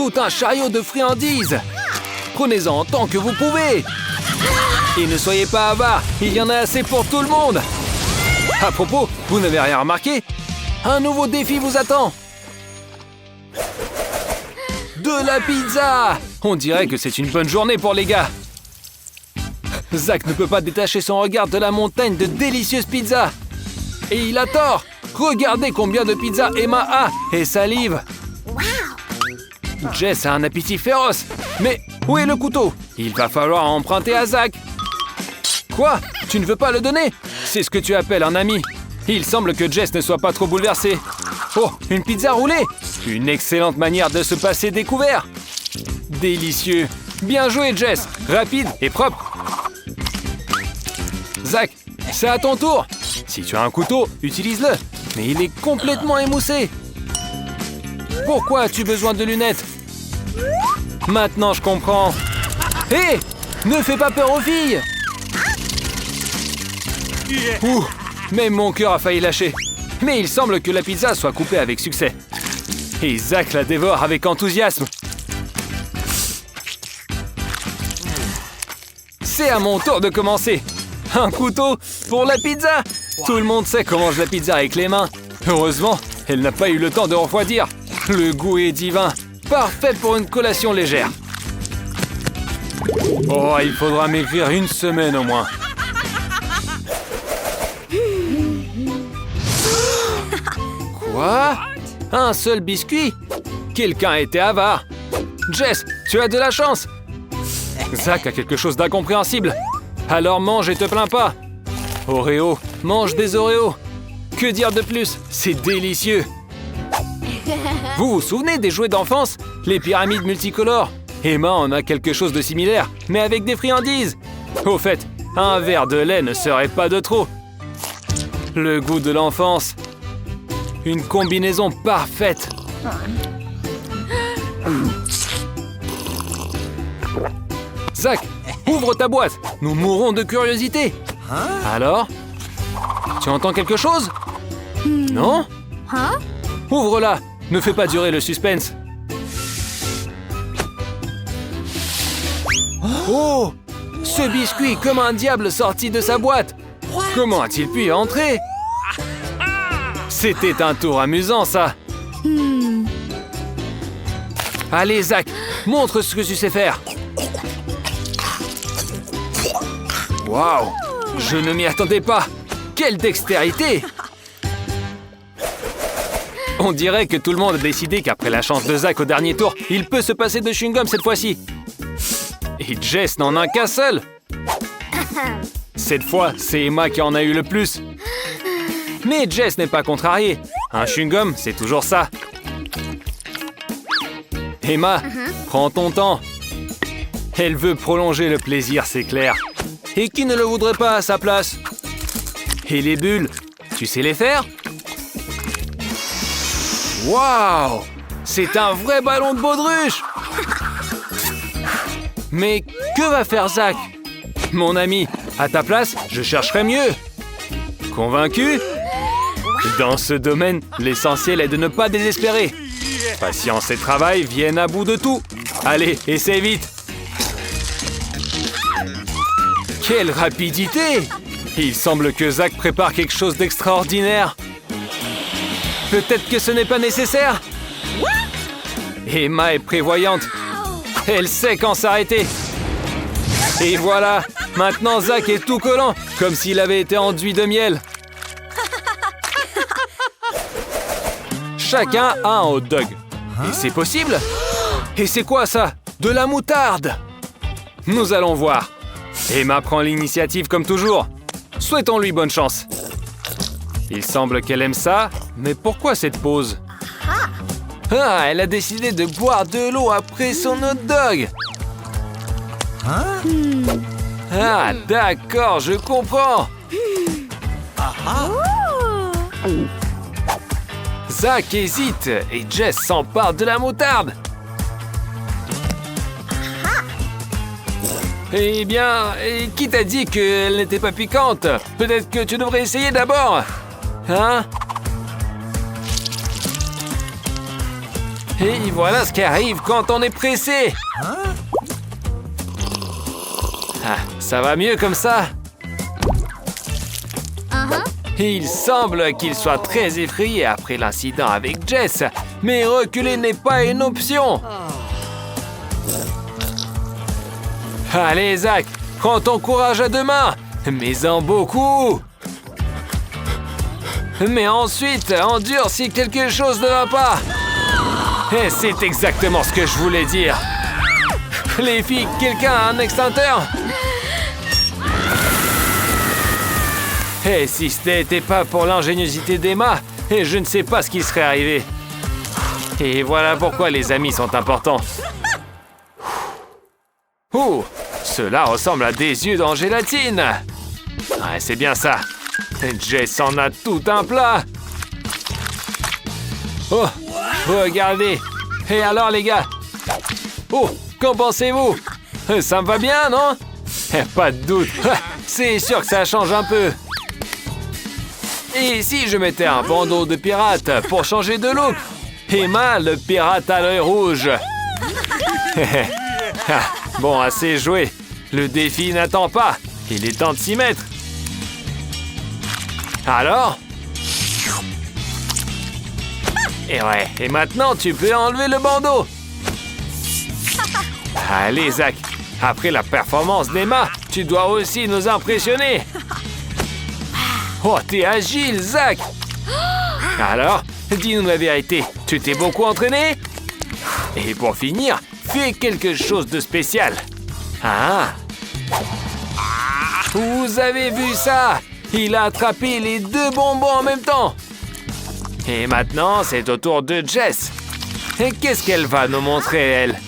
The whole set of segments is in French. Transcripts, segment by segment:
Tout un chariot de friandises. Prenez-en tant que vous pouvez. Et ne soyez pas avares, il y en a assez pour tout le monde. À propos, vous n'avez rien remarqué? Un nouveau défi vous attend. De la pizza! On dirait que c'est une bonne journée pour les gars. Zach ne peut pas détacher son regard de la montagne de délicieuses pizzas. Et il a tort. Regardez combien de pizzas Emma a et salive. Jess a un appétit féroce. Mais où est le couteau? Il va falloir emprunter à Zach. Quoi? Tu ne veux pas le donner? C'est ce que tu appelles un ami. Il semble que Jess ne soit pas trop bouleversé. Oh, une pizza roulée! Une excellente manière de se passer découvert. Délicieux. Bien joué, Jess. Rapide et propre. Zach, c'est à ton tour. Si tu as un couteau, utilise-le. Mais il est complètement émoussé. Pourquoi as-tu besoin de lunettes? Maintenant, je comprends. Hé! Ne fais pas peur aux filles! Ouh! Même mon cœur a failli lâcher. Mais il semble que la pizza soit coupée avec succès. Et Zach la dévore avec enthousiasme. C'est à mon tour de commencer. Un couteau pour la pizza. Tout le monde sait qu'on mange la pizza avec les mains. Heureusement, elle n'a pas eu le temps de refroidir. Le goût est divin. Parfait pour une collation légère. Oh, il faudra m'écrire une semaine au moins. Quoi? Un seul biscuit? Quelqu'un était avare. Jess, tu as de la chance. Zach a quelque chose d'incompréhensible. Alors mange et te plains pas. Oreo, mange des Oreos. Que dire de plus? C'est délicieux. Vous vous souvenez des jouets d'enfance? Les pyramides multicolores. Emma en a quelque chose de similaire, mais avec des friandises. Au fait, un verre de lait ne serait pas de trop. Le goût de l'enfance. Une combinaison parfaite. Zach, ouvre ta boîte. Nous mourrons de curiosité. Alors? Tu entends quelque chose? Non? Ouvre-la. Ne fais pas durer le suspense. Oh! Ce biscuit comme un diable sorti de sa boîte. Comment a-t-il pu y entrer? C'était un tour amusant, ça. Allez, Zach, montre ce que tu sais faire. Waouh! Je ne m'y attendais pas. Quelle dextérité! On dirait que tout le monde a décidé qu'après la chance de Zach au dernier tour, il peut se passer de chewing-gum cette fois-ci. Et Jess n'en a qu'un seul. Cette fois, c'est Emma qui en a eu le plus. Mais Jess n'est pas contrariée. Un chewing-gum, c'est toujours ça. Emma, prends ton temps. Elle veut prolonger le plaisir, c'est clair. Et qui ne le voudrait pas à sa place? Et les bulles, tu sais les faire? Waouh! C'est un vrai ballon de baudruche! Mais que va faire Zach? Mon ami, à ta place, je chercherais mieux. Convaincu? Dans ce domaine, l'essentiel est de ne pas désespérer. Patience et travail viennent à bout de tout. Allez, essaie vite. Quelle rapidité! Il semble que Zach prépare quelque chose d'extraordinaire. Peut-être que ce n'est pas nécessaire. Emma est prévoyante. Elle sait quand s'arrêter. Et voilà, maintenant Zach est tout collant, comme s'il avait été enduit de miel. Chacun a un hot dog. Et c'est possible? Et c'est quoi ça? De la moutarde! Nous allons voir. Emma prend l'initiative comme toujours. Souhaitons-lui bonne chance. Il semble qu'elle aime ça, mais pourquoi cette pause? Ah, elle a décidé de boire de l'eau après son hot dog. Ah, d'accord, je comprends. Zach hésite et Jess s'empare de la moutarde. Eh bien, qui t'a dit qu'elle n'était pas piquante? Peut-être que tu devrais essayer d'abord. Hein? Et voilà ce qui arrive quand on est pressé. Ah, ça va mieux comme ça? Il semble qu'il soit très effrayé après l'incident avec Jess, mais reculer n'est pas une option. Allez, Zach, prends ton courage à deux mains, mais-en beaucoup. Mais ensuite, endure si quelque chose ne va pas. Et c'est exactement ce que je voulais dire. Les filles, quelqu'un a un extincteur? Et si ce n'était pas pour l'ingéniosité d'Emma, je ne sais pas ce qui serait arrivé. Et voilà pourquoi les amis sont importants. Ouh, cela ressemble à des yeux en gélatine. Ouais, c'est bien ça. Jess en a tout un plat. Oh, regardez. Et alors les gars? Oh, qu'en pensez-vous? Ça me va bien, non? Pas de doute. C'est sûr que ça change un peu. Et si je mettais un bandeau de pirate pour changer de look? Emma, le pirate à l'œil rouge. Bon, assez joué. Le défi n'attend pas. Il est temps de s'y mettre. Alors? Et ouais, et maintenant tu peux enlever le bandeau. Allez, Zach. Après la performance d'Emma, tu dois aussi nous impressionner. Oh, t'es agile, Zach! Alors, dis-nous la vérité, tu t'es beaucoup entraîné? Et pour finir, fais quelque chose de spécial. Ah! Vous avez vu ça? Il a attrapé les deux bonbons en même temps. Et maintenant, c'est au tour de Jess. Et qu'est-ce qu'elle va nous montrer, elle?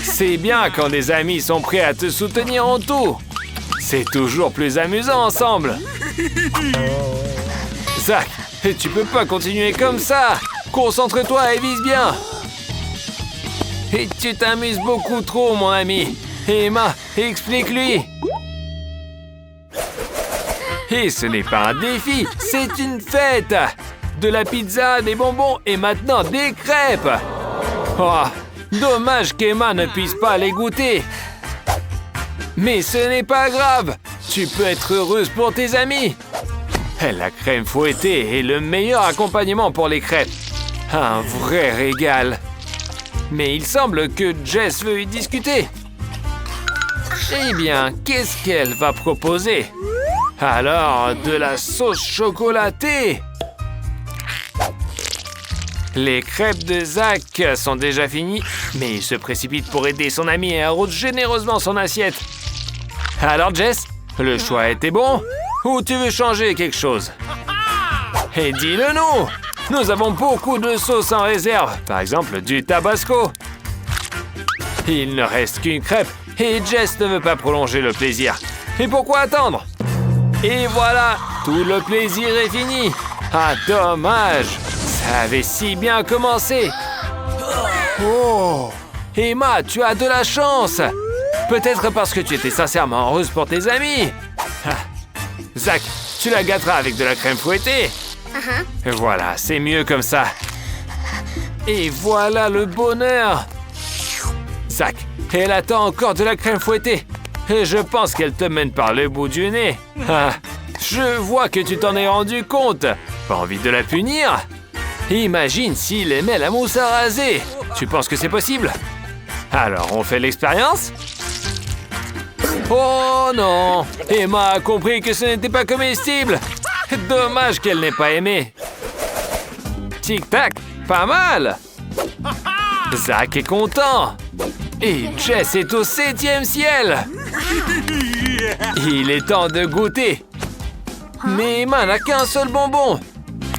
C'est bien quand des amis sont prêts à te soutenir en tout. C'est toujours plus amusant ensemble. Zach, tu peux pas continuer comme ça. Concentre-toi et vise bien. Et tu t'amuses beaucoup trop, mon ami. Emma, explique-lui. Et ce n'est pas un défi, c'est une fête. De la pizza, des bonbons et maintenant des crêpes. Oh, dommage qu'Emma ne puisse pas les goûter. Mais ce n'est pas grave. Tu peux être heureuse pour tes amis. La crème fouettée est le meilleur accompagnement pour les crêpes. Un vrai régal. Mais il semble que Jess veut y discuter. Eh bien, qu'est-ce qu'elle va proposer? Alors, de la sauce chocolatée. Les crêpes de Zach sont déjà finies, mais il se précipite pour aider son ami et arrose généreusement son assiette. Alors Jess, le choix était bon? Ou tu veux changer quelque chose? Et dis-le nous! Nous avons beaucoup de sauces en réserve, par exemple du tabasco. Il ne reste qu'une crêpe et Jess ne veut pas prolonger le plaisir. Et pourquoi attendre? Et voilà, tout le plaisir est fini. Ah, dommage! Ça avait si bien commencé. Oh! Emma, tu as de la chance! Peut-être parce que tu étais sincèrement heureuse pour tes amis. Ah. Zach, tu la gâteras avec de la crème fouettée. Voilà, c'est mieux comme ça. Et voilà le bonheur. Zach, elle attend encore de la crème fouettée. Et je pense qu'elle te mène par le bout du nez. Ah, je vois que tu t'en es rendu compte. Pas envie de la punir? Imagine s'il aimait la mousse à raser. Tu penses que c'est possible? Alors, on fait l'expérience? Oh non! Emma a compris que ce n'était pas comestible. Dommage qu'elle n'ait pas aimé. Tic-tac, pas mal. Zach est content. Et Jess est au 7e ciel. Il est temps de goûter. Mais Emma n'a qu'un seul bonbon.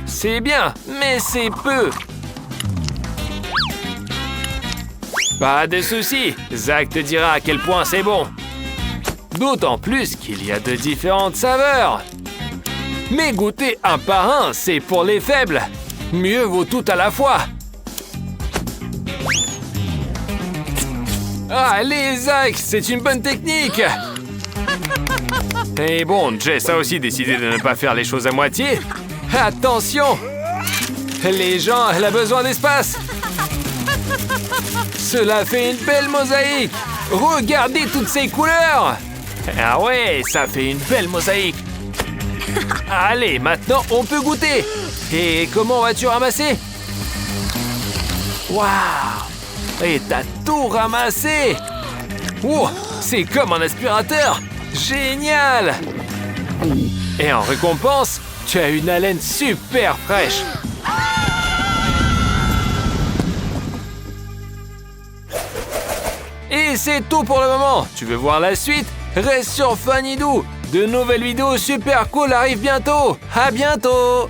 C'est bien, mais c'est peu. Pas de souci, Zach te dira à quel point c'est bon. D'autant plus qu'il y a de différentes saveurs. Mais goûter un par un, c'est pour les faibles. Mieux vaut tout à la fois. Allez, Zach, c'est une bonne technique. Et bon, Jess a aussi décidé de ne pas faire les choses à moitié. Attention! Les gens, elle a besoin d'espace. Cela fait une belle mosaïque. Regardez toutes ces couleurs. Ah ouais, ça fait une belle mosaïque. Allez, maintenant, on peut goûter. Et comment vas-tu ramasser? Waouh! Et t'as tout ramassé! Wow, c'est comme un aspirateur! Génial! Et en récompense, tu as une haleine super fraîche! Et c'est tout pour le moment! Tu veux voir la suite? Reste sur Fanidou! De nouvelles vidéos super cool arrivent bientôt! À bientôt!